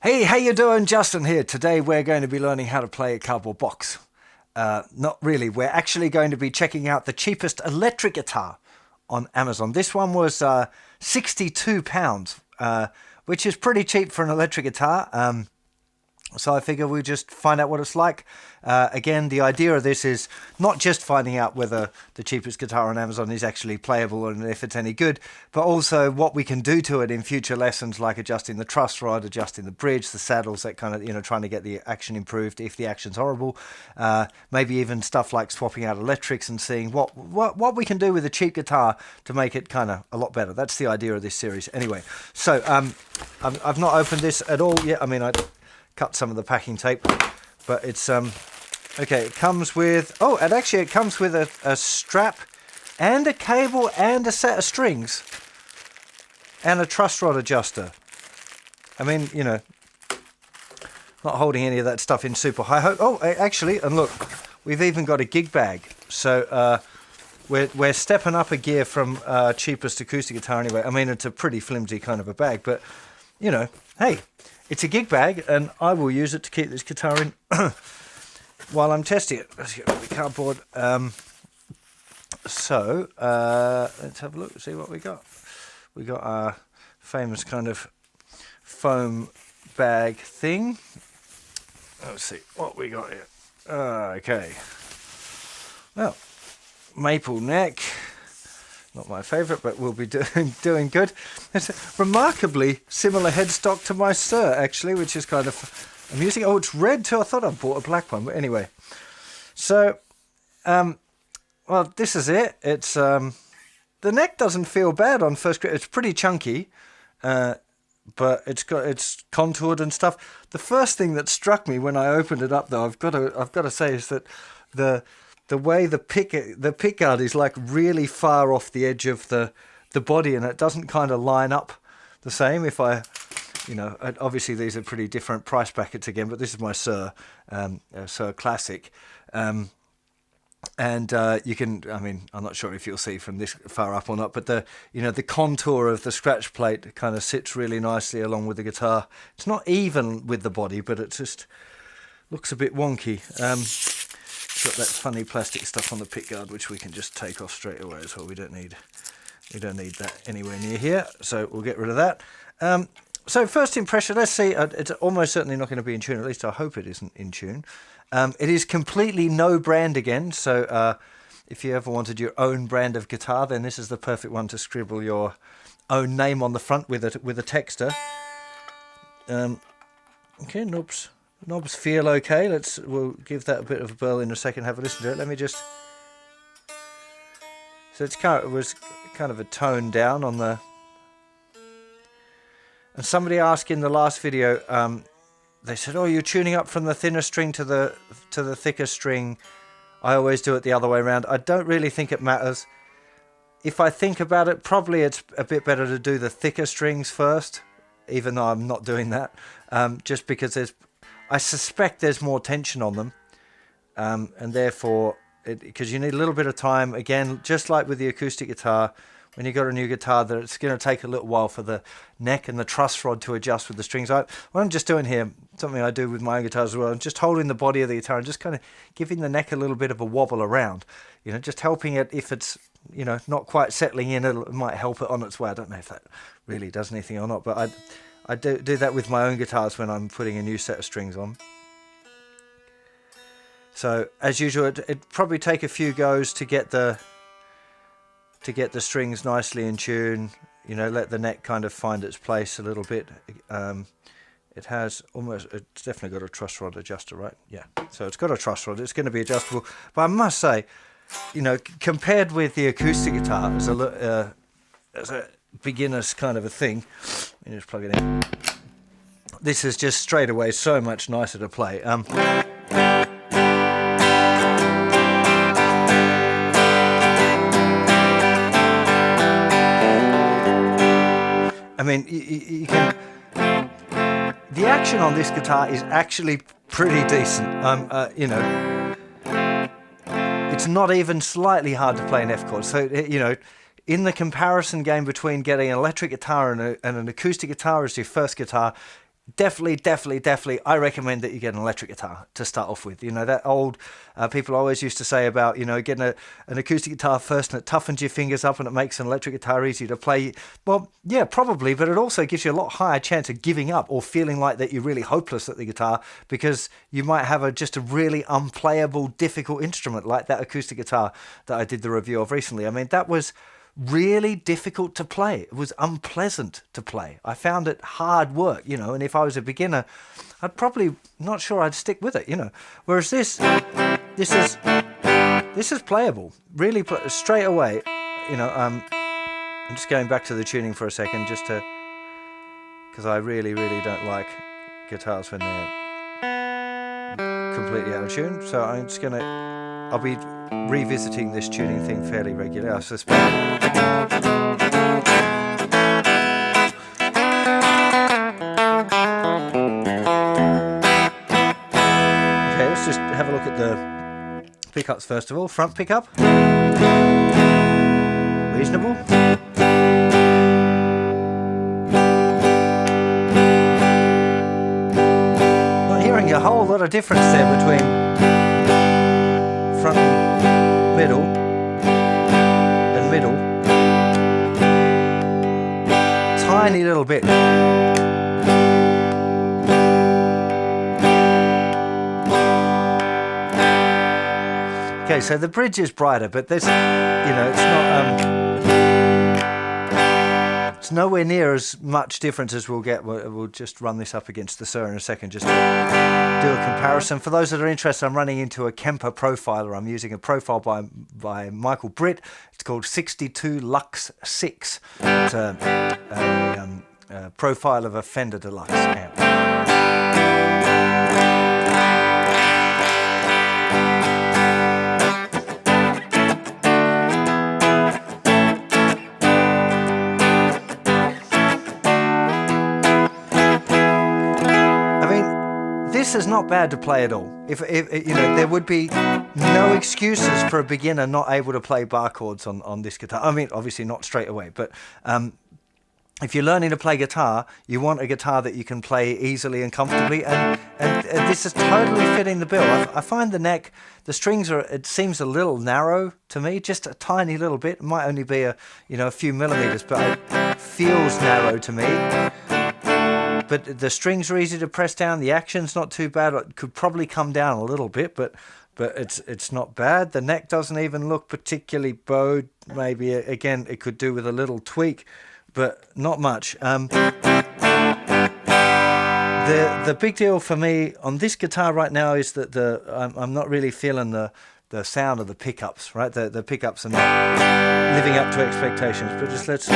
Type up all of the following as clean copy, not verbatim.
Hey, how you doing? Justin here. Today we're going to be learning how to play a cardboard box. Not really. We're actually going to be checking out the cheapest electric guitar on Amazon. This one was £62, which is pretty cheap for an electric guitar. So I figure we'll just find out what it's like. Again, the idea of this is not just finding out whether the cheapest guitar on Amazon is actually playable and if it's any good, but also what we can do to it in future lessons, like adjusting the truss rod, adjusting the bridge, the saddles, that kind of, trying to get the action improved if the action's horrible. Maybe even stuff like swapping out electrics and seeing what we can do with a cheap guitar to make it kind of a lot better. That's the idea of this series. Anyway, so I've not opened this at all yet. I mean, I cut some of the packing tape, but it's okay. It comes with it comes with a strap and a cable and a set of strings and a truss rod adjuster. I mean, not holding any of that stuff in super high hope. Oh, actually, and look, we've even got a gig bag. So we're stepping up a gear from cheapest acoustic guitar anyway. I mean, it's a pretty flimsy kind of a bag, but hey, it's a gig bag, and I will use it to keep this guitar in while I'm testing it. Let's get the cardboard. So let's have a look and see what we got. We got our famous kind of foam bag thing. Let's see what we got here. Okay. Well, maple neck. Not my favourite, but we'll be doing good. It's a remarkably similar headstock to my Sir, actually, which is kind of amusing. Oh, it's red too. I thought I bought a black one, but anyway. So, well, this is it. It's the neck doesn't feel bad on first grip. It's pretty chunky, but it's contoured and stuff. The first thing that struck me when I opened it up, though, I've got to say, is that the way the pick guard is like really far off the edge of the body, and it doesn't kind of line up the same. If I, obviously these are pretty different price brackets again, but this is my Sir Classic, and you can, I mean, I'm not sure if you'll see from this far up or not, but the contour of the scratch plate kind of sits really nicely along with the guitar. It's not even with the body, but it just looks a bit wonky. Got that funny plastic stuff on the pick guard, which we can just take off straight away as well. We don't need that anywhere near here, so we'll get rid of that. So first impression, let's see. It's almost certainly not going to be in tune. At least I hope it isn't in tune. It is completely no brand again. So if you ever wanted your own brand of guitar, then this is the perfect one to scribble your own name on the front with a texter. Okay, knobs feel okay. We'll give that a bit of a burl in a second. Have a listen to it. Let me just. So it was kind of a tone down on the. And somebody asked in the last video, they said, "Oh, you're tuning up from the thinner string to the thicker string." I always do it the other way around. I don't really think it matters. If I think about it, probably it's a bit better to do the thicker strings first, even though I'm not doing that, just because I suspect there's more tension on them, and therefore, because you need a little bit of time, again, just like with the acoustic guitar, when you've got a new guitar, that it's going to take a little while for the neck and the truss rod to adjust with the strings. What I'm just doing here, something I do with my own guitars as well, I'm just holding the body of the guitar and just kind of giving the neck a little bit of a wobble around, just helping it if it's, not quite settling in, it might help it on its way. I don't know if that really does anything or not, but I do that with my own guitars when I'm putting a new set of strings on. So as usual, it'd probably take a few goes to get the strings nicely in tune. Let the neck kind of find its place a little bit. It's definitely got a truss rod adjuster, right? Yeah. So it's got a truss rod. It's going to be adjustable. But I must say, compared with the acoustic guitar as a beginner's kind of a thing, let me just plug it in. This is just straight away so much nicer to play. I mean, you can. The action on this guitar is actually pretty decent. It's not even slightly hard to play an F chord. So in the comparison game between getting an electric guitar and an acoustic guitar as your first guitar, definitely, I recommend that you get an electric guitar to start off with. You know, that old, people always used to say about, you know, getting an acoustic guitar first and it toughens your fingers up and it makes an electric guitar easier to play. Well, yeah, probably, but it also gives you a lot higher chance of giving up or feeling like that you're really hopeless at the guitar, because you might have just a really unplayable, difficult instrument like that acoustic guitar that I did the review of recently. I mean, that was really difficult to play. It was unpleasant to play. I found it hard work, you know, and if I was a beginner, I'd probably not sure I'd stick with it, you know. Whereas this is playable, really straight away, you know. I'm just going back to the tuning for a second, just to, because I really don't like guitars when they're completely out of tune. So I'll be revisiting this tuning thing fairly regularly, I suspect. Okay, let's just have a look at the pickups first of all. Front pickup, reasonable. Not hearing a whole lot of difference there between front, middle, and middle. Tiny little bit. Okay, so the bridge is brighter, but there's, you know, it's not, it's nowhere near as much difference as we'll get. We'll just run this up against the Sir in a second, just to do a comparison. For those that are interested, I'm running into a Kemper profiler. I'm using a profile by Michael Britt. It's called 62 Lux 6. It's a profile of a Fender Deluxe amp. This is not bad to play at all. If you know, there would be no excuses for a beginner not able to play bar chords on this guitar. I mean, obviously not straight away, but if you're learning to play guitar, you want a guitar that you can play easily and comfortably, and this is totally fitting the bill. I find the neck, the strings it seems a little narrow to me, just a tiny little bit. It might only be a few millimeters, but it feels narrow to me. But the strings are easy to press down. The action's not too bad. It could probably come down a little bit, but it's not bad. The neck doesn't even look particularly bowed. Maybe again it could do with a little tweak, but not much. The big deal for me on this guitar right now is that I'm not really feeling the sound of the pickups. Right, the pickups are not living up to expectations. But just let's.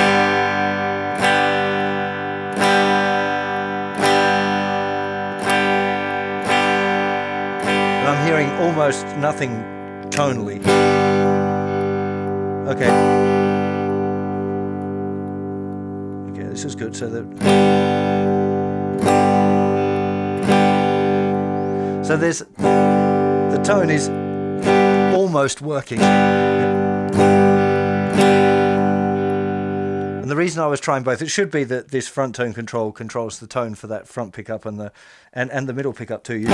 I'm hearing almost nothing tonally. Okay, this is good. So there's the tone is almost working. And the reason I was trying both, it should be that this front tone control controls the tone for that front pickup and the middle pickup too.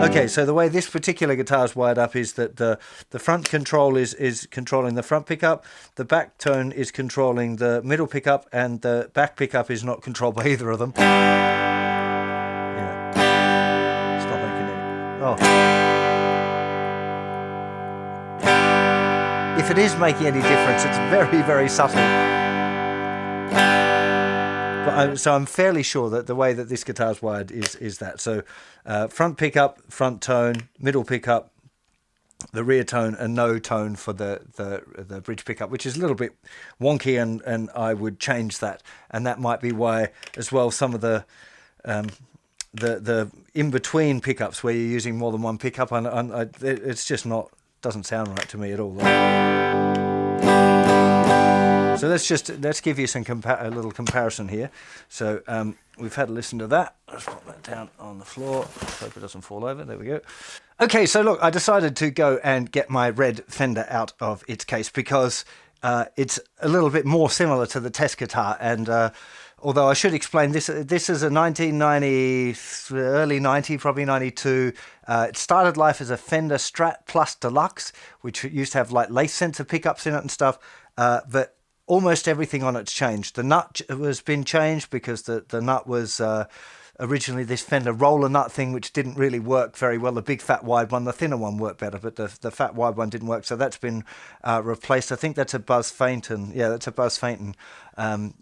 Okay, so the way this particular guitar is wired up is that the front control is controlling the front pickup, the back tone is controlling the middle pickup, and the back pickup is not controlled by either of them. Yeah, it's not making it. Oh. If it is making any difference, it's very subtle. But so I'm fairly sure that the way that this guitar is wired is that. So front pickup, front tone, middle pickup, the rear tone, and no tone for the bridge pickup, which is a little bit wonky, and I would change that. And that might be why as well some of the in-between pickups where you're using more than one pickup, it's just doesn't sound right to me at all. So let's give you a little comparison here. So we've had a listen to that. Let's put that down on the floor. Hope it doesn't fall over. There we go. Okay, so look, I decided to go and get my red Fender out of its case because it's a little bit more similar to the test guitar. And although I should explain, this is a 1990, early 90, probably 92. It started life as a Fender Strat Plus Deluxe, which used to have like lace sensor pickups in it and stuff. But almost everything on it's changed. The nut has been changed because the nut was originally this Fender roller nut thing, which didn't really work very well. The big fat wide one, the thinner one worked better, but the fat wide one didn't work. So that's been replaced. I think that's a Buzz Fainton. Yeah, that's a Buzz Fainton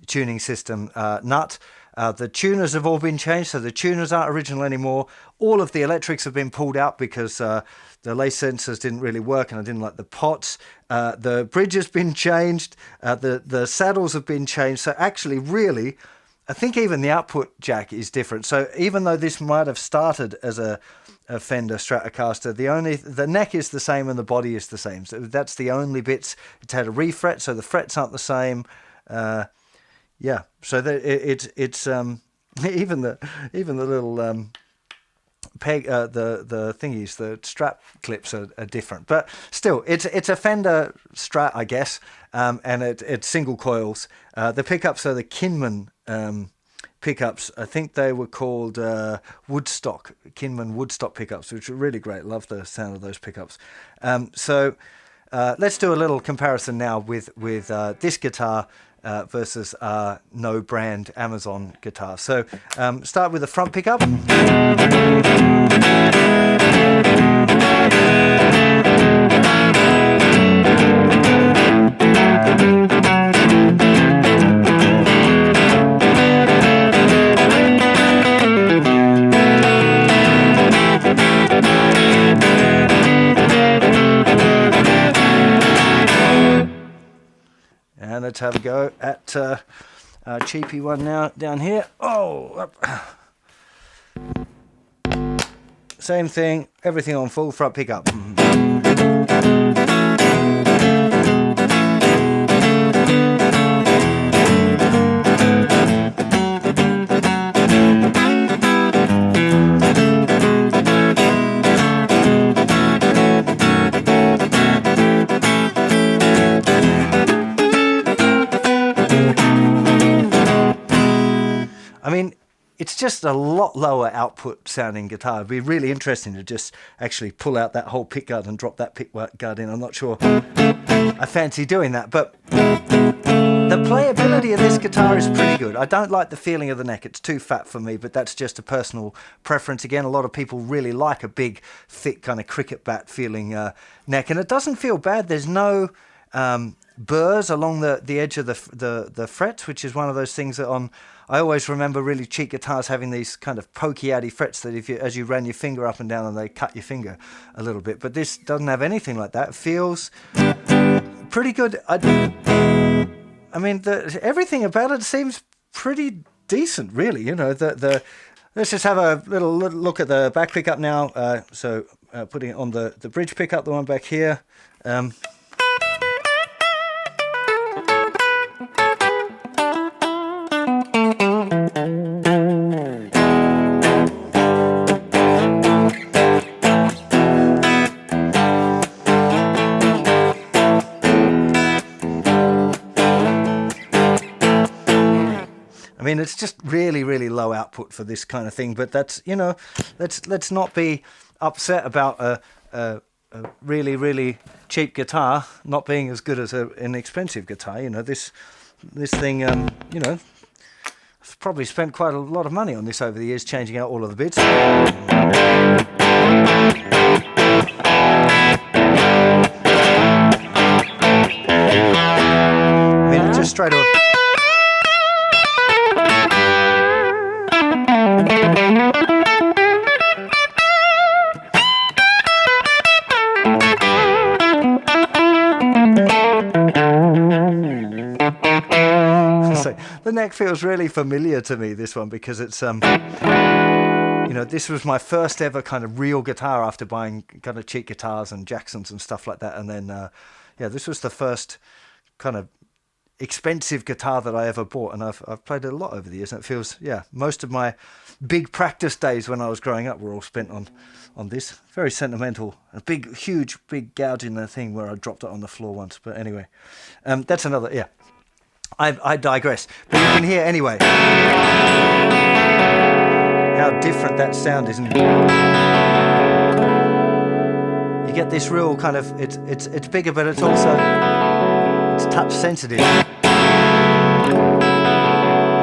tuning system nut. The tuners have all been changed, so the tuners aren't original anymore. All of the electrics have been pulled out because the lace sensors didn't really work, and I didn't like the pots. The bridge has been changed. The saddles have been changed. So actually, really, I think even the output jack is different. So even though this might have started as a Fender Stratocaster, the neck is the same and the body is the same. So that's the only bits. It's had a refret, so the frets aren't the same. Yeah, so it's even the little peg, the thingies, the strap clips are different, but still, it's a Fender Strat, I guess, and it's single coils. The pickups are the Kinman pickups. I think they were called Kinman Woodstock pickups, which are really great. Love the sound of those pickups. So let's do a little comparison now with this guitar versus no brand Amazon guitar. So start with the front pickup. And let's have a go at a cheapy one now down here. Oh, same thing, everything on full front pickup. I mean, it's just a lot lower output sounding guitar. It'd be really interesting to just actually pull out that whole pickguard and drop that pickguard in. I'm not sure I fancy doing that, but the playability of this guitar is pretty good. I don't like the feeling of the neck. It's too fat for me, but that's just a personal preference. Again, a lot of people really like a big, thick kind of cricket bat feeling neck, and it doesn't feel bad. There's no burrs along the edge of the frets, which is one of those things that I always remember really cheap guitars having these kind of pokey outy frets that as you ran your finger up and down and they cut your finger a little bit. But this doesn't have anything like that. It feels pretty good. I mean, everything about it seems pretty decent, really. You know, let's just have a little look at the back pickup now. So putting it on the bridge pickup, the one back here. I mean, it's just really, really low output for this kind of thing. But that's, you know, let's not be upset about a really, really cheap guitar not being as good as an expensive guitar. You know, this thing, you know, I've probably spent quite a lot of money on this over the years, changing out all of the bits. I mean, just straight up. So the neck feels really familiar to me, this one, because it's you know, this was my first ever kind of real guitar after buying kind of cheap guitars and Jacksons and stuff like that, and then yeah, this was the first kind of expensive guitar that I ever bought, and I've played it a lot over the years, and it feels, yeah, most of my big practice days when I was growing up were all spent on this. Very sentimental, a big, huge, big gouge in the thing where I dropped it on the floor once. But anyway, that's another, yeah. I digress. But you can hear anyway how different that sound is. And you get this real kind of, it's bigger, but it's also, it's touch sensitive. You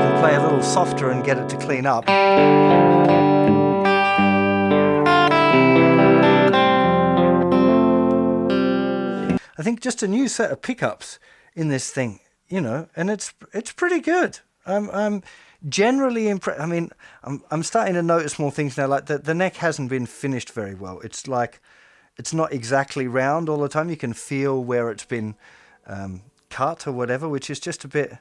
can play a little softer and get it to clean up. I think just a new set of pickups in this thing, you know, and it's pretty good. I'm generally impressed. I mean, I'm starting to notice more things now. Like the neck hasn't been finished very well. It's like it's not exactly round all the time. You can feel where it's been cut or whatever, which is just a bit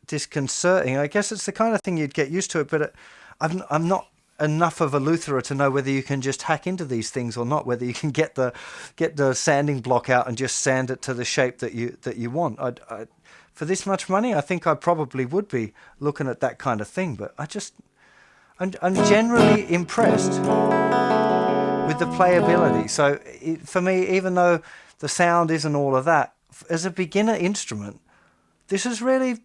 disconcerting. I guess it's the kind of thing you'd get used to it, but I'm not enough of a Lutherer to know whether you can just hack into these things or not, whether you can get the sanding block out and just sand it to the shape that you want. For this much money, I think I probably would be looking at that kind of thing, but I'm generally impressed with the playability. So for me, even though the sound isn't all of that, as a beginner instrument, this is really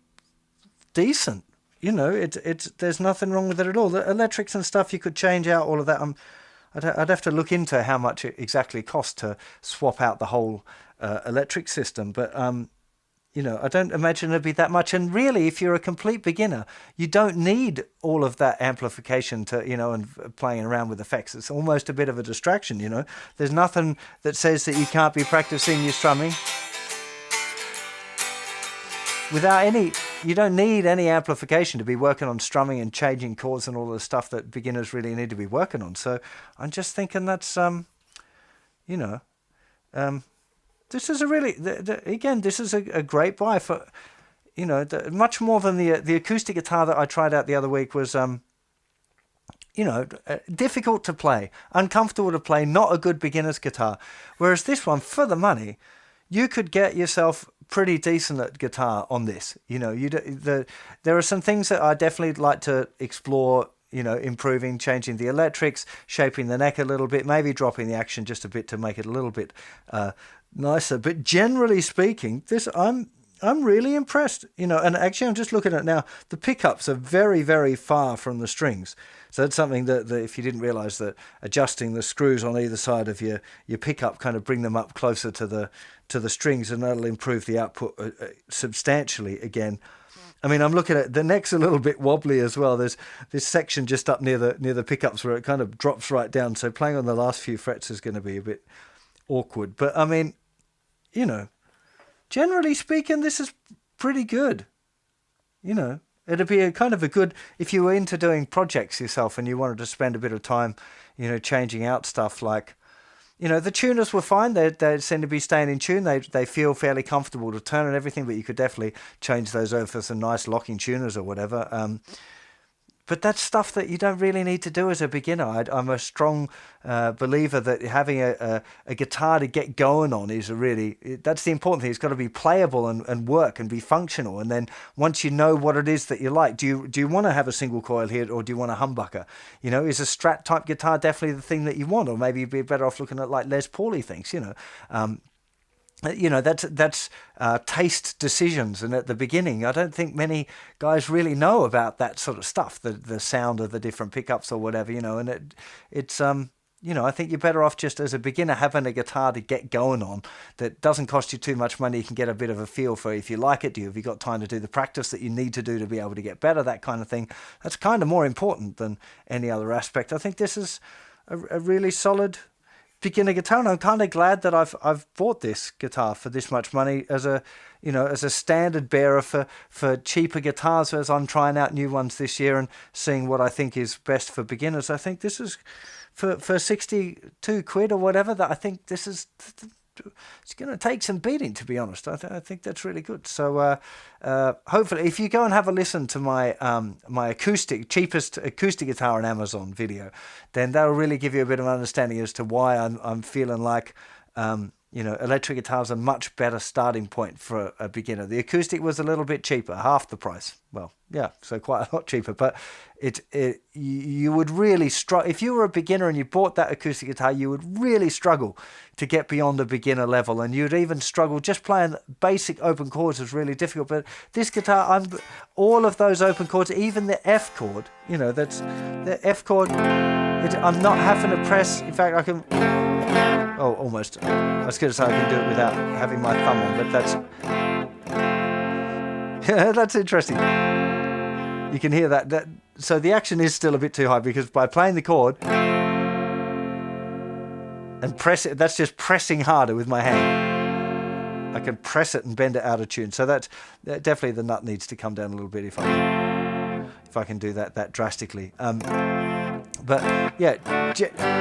decent. You know, there's nothing wrong with it at all. The electrics and stuff, you could change out all of that. I'd have to look into how much it exactly costs to swap out the whole electric system. But, you know, I don't imagine it'd be that much. And really, if you're a complete beginner, you don't need all of that amplification to, you know, and playing around with effects. It's almost a bit of a distraction, you know. There's nothing that says that you can't be practicing your strumming without any. You don't need any amplification to be working on strumming and changing chords and all the stuff that beginners really need to be working on. So I'm just thinking that's, you know, this is a really, again, this is a great buy for, you know, much more than the acoustic guitar that I tried out the other week was, you know, difficult to play, uncomfortable to play, not a good beginner's guitar. Whereas this one, for the money, you could get yourself pretty decent at guitar on this. You know, there are some things that I definitely like to explore, you know, improving, changing the electrics, shaping the neck a little bit, maybe dropping the action just a bit to make it a little bit nicer. But generally speaking, this I'm really impressed, you know, and actually I'm just looking at it now, the pickups are very, very far from the strings. So that's something that if you didn't realize, that adjusting the screws on either side of your pickup kind of bring them up closer to the strings, and that'll improve the output substantially again. I mean, I'm looking at the neck's a little bit wobbly as well. There's this section just up near the pickups where it kind of drops right down. So playing on the last few frets is going to be a bit awkward. But I mean, you know, generally speaking, this is pretty good. You know, it'd be a kind of a good, if you were into doing projects yourself and you wanted to spend a bit of time, you know, changing out stuff like, you know, the tuners were fine. They seem to be staying in tune. They feel fairly comfortable to turn and everything, but you could definitely change those over for some nice locking tuners or whatever. But that's stuff that you don't really need to do as a beginner. I'm a strong believer that having a guitar to get going on is that's the important thing. It's got to be playable and work and be functional. And then once you know what it is that you like, do you want to have a single coil here, or do you want a humbucker? You know, is a Strat type guitar definitely the thing that you want? Or maybe you'd be better off looking at like Les Pauly things, you know. You know, that's taste decisions, and at the beginning I don't think many guys really know about that sort of stuff, the sound of the different pickups or whatever, you know. And it's you know, I think you're better off just as a beginner having a guitar to get going on that doesn't cost you too much money. You can get a bit of a feel for if you like it. Have you got time to do the practice that you need to do to be able to get better, that kind of thing. That's kind of more important than any other aspect. I think this is a really solid beginner guitar, and I'm kind of glad that I've bought this guitar for this much money as a, you know, as a standard bearer for cheaper guitars as I'm trying out new ones this year and seeing what I think is best for beginners. I think this is for 62 quid or whatever, that I think this is, it's going to take some beating, to be honest. I think that's really good. So hopefully, if you go and have a listen to my my cheapest acoustic guitar on Amazon video, then that'll really give you a bit of understanding as to why I'm feeling like electric guitar's a much better starting point for a beginner. The acoustic was a little bit cheaper, half the price. Well, yeah, so quite a lot cheaper. But you would really struggle if you were a beginner and you bought that acoustic guitar. You would really struggle to get beyond a beginner level, and you'd even struggle just playing basic open chords was really difficult. But this guitar, all of those open chords, even the F chord, that's the F chord. I'm not having to press. In fact, I can. Oh, almost. I was going to say I can do it without having my thumb on, but that's interesting. You can hear that. So the action is still a bit too high because by playing the chord and press it, that's just pressing harder with my hand. I can press it and bend it out of tune. So that's definitely the nut needs to come down a little bit if I can do that drastically. But yeah,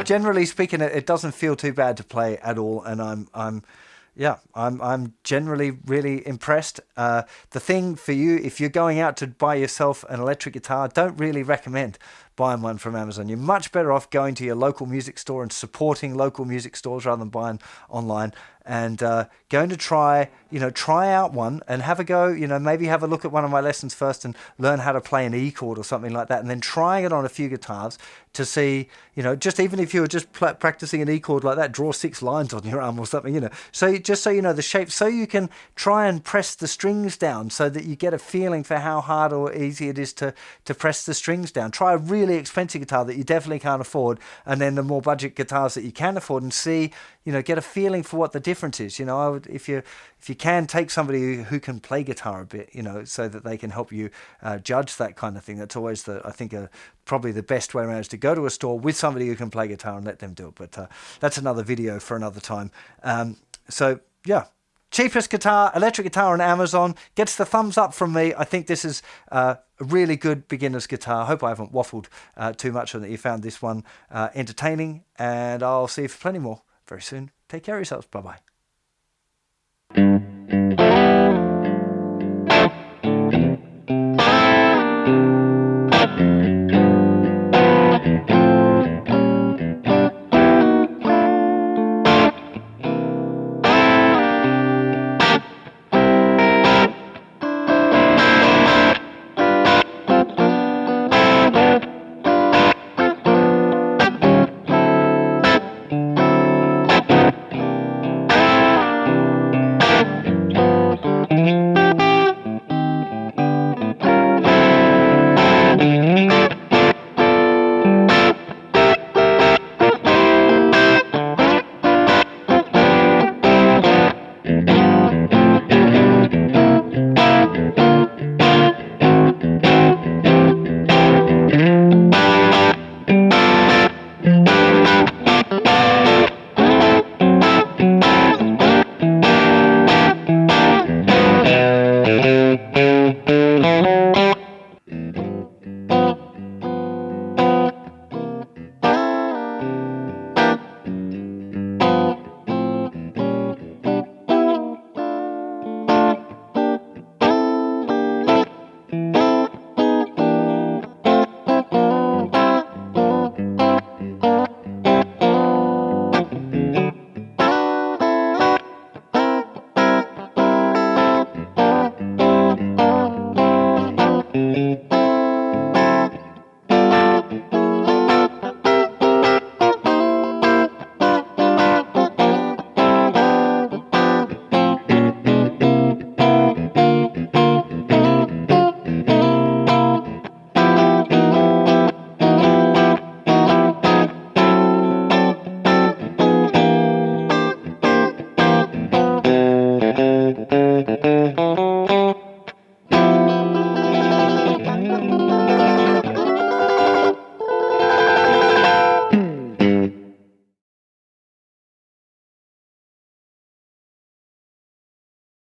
generally speaking, it doesn't feel too bad to play at all, and I'm generally really impressed. The thing for you, if you're going out to buy yourself an electric guitar, don't really recommend buying one from Amazon. You're much better off going to your local music store and supporting local music stores rather than buying online. And going to try out one and have a go, maybe have a look at one of my lessons first and learn how to play an E chord or something like that, and then trying it on a few guitars to see, just even if you were just practicing an E chord like that, draw 6 lines on your arm or something, so just so you know the shape, so you can try and press the strings down so that you get a feeling for how hard or easy it is to press the strings down. Try a really expensive guitar that you definitely can't afford, and then the more budget guitars that you can afford, and see, get a feeling for what the difference is. I would, if you can, take somebody who can play guitar a bit, so that they can help you judge that kind of thing. That's always probably the best way around, is to go to a store with somebody who can play guitar and let them do it. But that's another video for another time. So yeah, cheapest guitar, electric guitar on Amazon, gets the thumbs up from me. I think this is a really good beginner's guitar. I hope I haven't waffled too much and that you found this one entertaining, and I'll see you for plenty more very soon. Take care of yourselves. Bye-bye.